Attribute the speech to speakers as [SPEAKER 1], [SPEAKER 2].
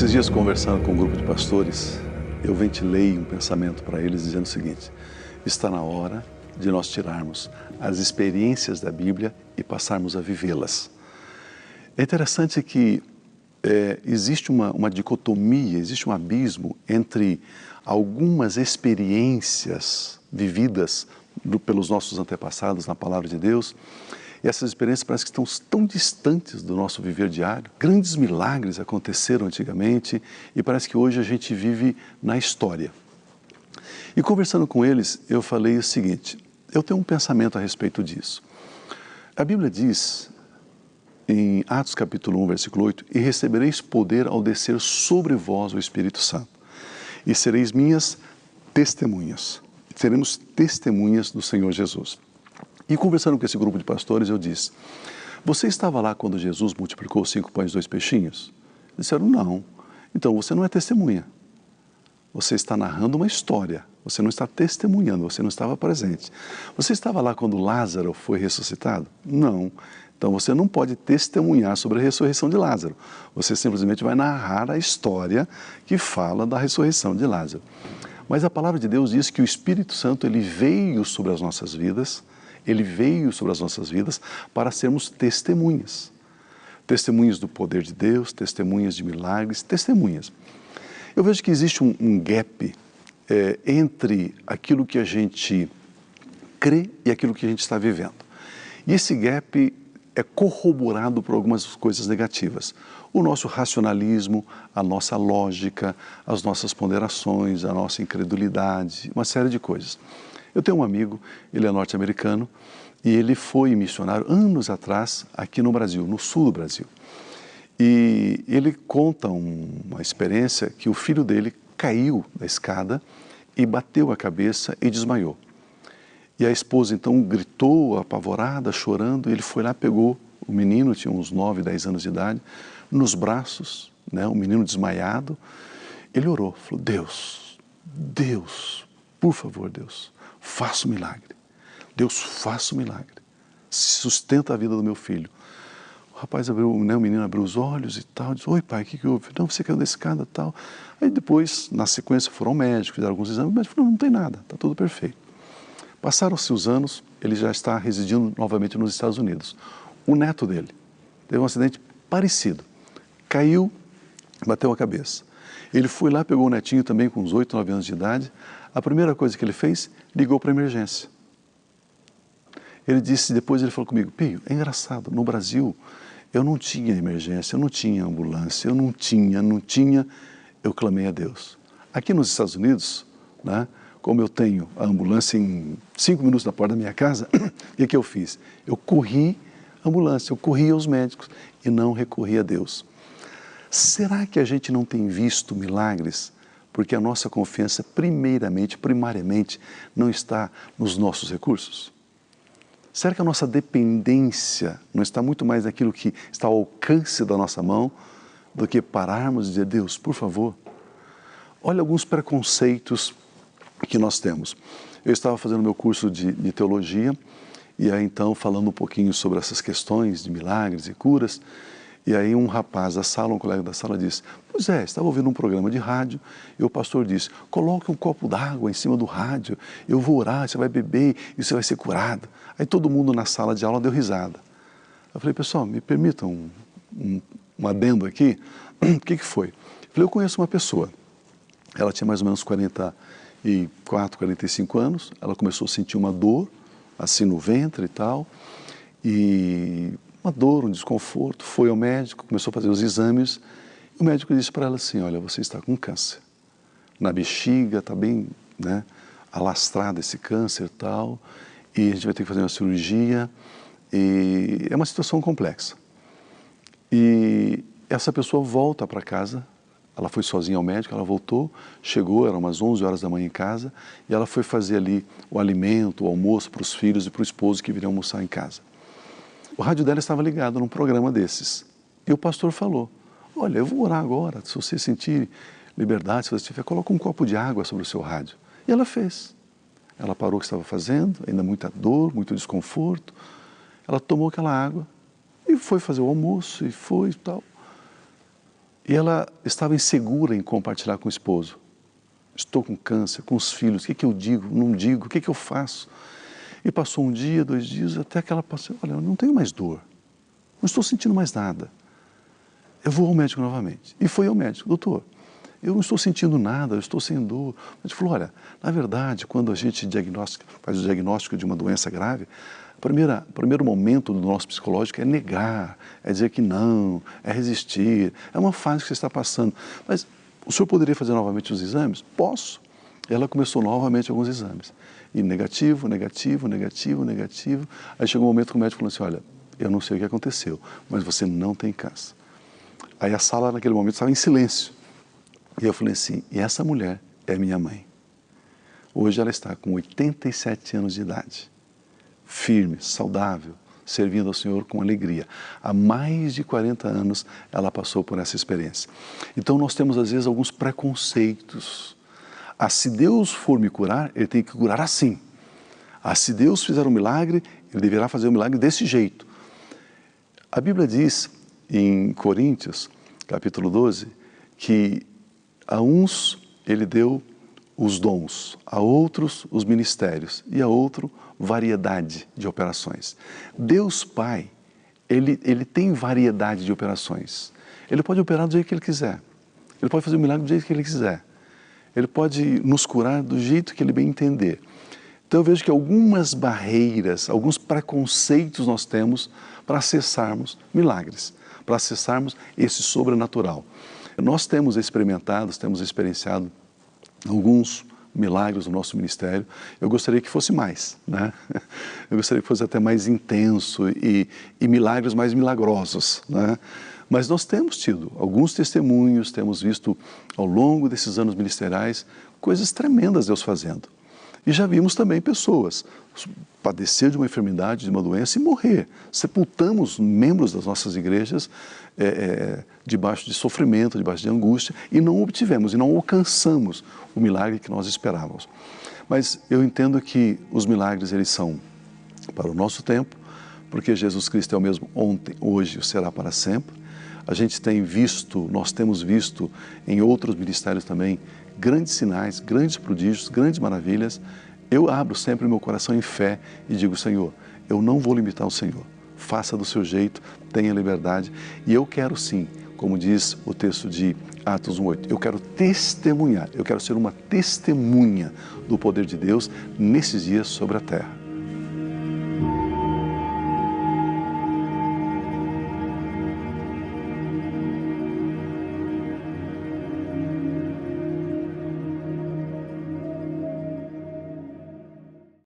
[SPEAKER 1] Esses dias, conversando com um grupo de pastores, eu ventilei um pensamento para eles dizendo o seguinte: está na hora de nós tirarmos as experiências da Bíblia e passarmos a vivê-las. É interessante que existe uma dicotomia, existe um abismo entre algumas experiências vividas pelos nossos antepassados na Palavra de Deus. E essas experiências parecem que estão tão distantes do nosso viver diário. Grandes milagres aconteceram antigamente e parece que hoje a gente vive na história. E conversando com eles, eu falei o seguinte: eu tenho um pensamento a respeito disso. A Bíblia diz, em Atos capítulo 1, versículo 8, e recebereis poder ao descer sobre vós o Espírito Santo, e sereis minhas testemunhas. Seremos testemunhas do Senhor Jesus. E conversando com esse grupo de pastores, eu disse: você estava lá quando Jesus multiplicou os 5 pães e 2 peixinhos? Eles disseram: não. Então você não é testemunha. Você está narrando uma história. Você não está testemunhando, você não estava presente. Você estava lá quando Lázaro foi ressuscitado? Não. Então você não pode testemunhar sobre a ressurreição de Lázaro. Você simplesmente vai narrar a história que fala da ressurreição de Lázaro. Mas a palavra de Deus diz que o Espírito Santo ele veio sobre as nossas vidas. Ele veio sobre as nossas vidas para sermos testemunhas. Testemunhas do poder de Deus, testemunhas de milagres, testemunhas. Eu vejo que existe um gap entre aquilo que a gente crê e aquilo que a gente está vivendo. E esse gap é corroborado por algumas coisas negativas. O nosso racionalismo, a nossa lógica, as nossas ponderações, a nossa incredulidade, uma série de coisas. Eu tenho um amigo, ele é norte-americano, e ele foi missionário anos atrás aqui no Brasil, no sul do Brasil. E ele conta uma experiência que o filho dele caiu da escada e bateu a cabeça e desmaiou. E a esposa então gritou, apavorada, chorando, e ele foi lá, pegou o menino, tinha uns 9, 10 anos de idade, nos braços, né, o menino desmaiado. Ele orou, falou: Deus, por favor, Deus, faça um milagre. Deus, faça um milagre. Sustenta a vida do meu filho. O rapaz abriu, né, o menino abriu os olhos e tal, disse: oi pai, o que houve? Não, você caiu da escada e tal. Aí depois, na sequência, foram ao médico, fizeram alguns exames, o médico falou: não tem nada, está tudo perfeito. Passaram-se os anos, ele já está residindo novamente nos Estados Unidos. O neto dele teve um acidente parecido. Caiu, bateu a cabeça. Ele foi lá, pegou o netinho também com uns 8, 9 anos de idade. A primeira coisa que ele fez, ligou para a emergência. Ele disse, depois ele falou comigo: Pio, é engraçado, no Brasil eu não tinha emergência, eu não tinha ambulância, eu não tinha, eu clamei a Deus. Aqui nos Estados Unidos, né, como eu tenho a ambulância em 5 minutos da porta da minha casa, o que eu fiz? Eu corri a ambulância, eu corri aos médicos e não recorri a Deus. Será que a gente não tem visto milagres porque a nossa confiança primariamente, não está nos nossos recursos? Será que a nossa dependência não está muito mais naquilo que está ao alcance da nossa mão do que pararmos e dizer: Deus, por favor? Olha alguns preconceitos que nós temos. Eu estava fazendo meu curso de teologia e aí então falando um pouquinho sobre essas questões de milagres e curas. E aí um rapaz da sala, um colega da sala disse: pois é, estava ouvindo um programa de rádio e o pastor disse: coloque um copo d'água em cima do rádio, eu vou orar, você vai beber e você vai ser curado. Aí todo mundo na sala de aula deu risada. Eu falei: pessoal, me permitam um adendo aqui. O que foi? Eu falei: eu conheço uma pessoa, ela tinha mais ou menos 44, 45 anos, ela começou a sentir uma dor, assim no ventre e tal, e uma dor, um desconforto, foi ao médico, começou a fazer os exames, e o médico disse para ela assim: olha, você está com câncer. Na bexiga, está bem, né, alastrado esse câncer e tal, e a gente vai ter que fazer uma cirurgia, e é uma situação complexa. E essa pessoa volta para casa, ela foi sozinha ao médico, ela voltou, chegou, eram umas 11 horas da manhã em casa, e ela foi fazer ali o alimento, o almoço para os filhos e para o esposo que viriam almoçar em casa. O rádio dela estava ligado num programa desses. E o pastor falou: olha, eu vou orar agora, se você sentir liberdade, se você tiver, coloca um copo de água sobre o seu rádio. E ela fez. Ela parou o que estava fazendo, ainda muita dor, muito desconforto. Ela tomou aquela água e foi fazer o almoço e foi e tal. E ela estava insegura em compartilhar com o esposo. Estou com câncer, com os filhos, o que eu digo, não digo, o que eu faço? E passou um dia, 2 dias, até que ela passou, olha, eu não tenho mais dor, não estou sentindo mais nada. Eu vou ao médico novamente. E foi ao médico, doutor, eu não estou sentindo nada, eu estou sem dor. A gente falou, olha, na verdade, quando a gente faz o diagnóstico de uma doença grave, o primeiro momento do nosso psicológico é negar, é dizer que não, é resistir, é uma fase que você está passando. Mas o senhor poderia fazer novamente os exames? Posso. Ela começou novamente alguns exames. E negativo, negativo, negativo, negativo. Aí chegou um momento que o médico falou assim, olha, eu não sei o que aconteceu, mas você não tem câncer. Aí a sala naquele momento estava em silêncio. E eu falei assim, e essa mulher é minha mãe. Hoje ela está com 87 anos de idade, firme, saudável, servindo ao Senhor com alegria. Há mais de 40 anos ela passou por essa experiência. Então nós temos às vezes alguns preconceitos. Se Deus for me curar, Ele tem que curar assim. Se Deus fizer um milagre, Ele deverá fazer um milagre desse jeito. A Bíblia diz em Coríntios, capítulo 12, que a uns Ele deu os dons, a outros os ministérios e a outro variedade de operações. Deus Pai, Ele tem variedade de operações. Ele pode operar do jeito que Ele quiser. Ele pode fazer o milagre do jeito que Ele quiser. Ele pode nos curar do jeito que Ele bem entender. Então eu vejo que algumas barreiras, alguns preconceitos nós temos para acessarmos milagres, para acessarmos esse sobrenatural. Nós temos experimentado, temos experienciado alguns milagres no nosso ministério. Eu gostaria que fosse mais, né? Eu gostaria que fosse até mais intenso e milagres mais milagrosos, né? Mas nós temos tido alguns testemunhos, temos visto ao longo desses anos ministeriais coisas tremendas Deus fazendo. E já vimos também pessoas padecer de uma enfermidade, de uma doença e morrer. Sepultamos membros das nossas igrejas debaixo de sofrimento, debaixo de angústia e não obtivemos, e não alcançamos o milagre que nós esperávamos. Mas eu entendo que os milagres, eles são para o nosso tempo, porque Jesus Cristo é o mesmo ontem, hoje e será para sempre. A gente tem visto, nós temos visto em outros ministérios também, grandes sinais, grandes prodígios, grandes maravilhas. Eu abro sempre o meu coração em fé e digo, Senhor, eu não vou limitar o Senhor. Faça do seu jeito, tenha liberdade. E eu quero sim, como diz o texto de Atos 1:8, eu quero testemunhar, eu quero ser uma testemunha do poder de Deus nesses dias sobre a terra.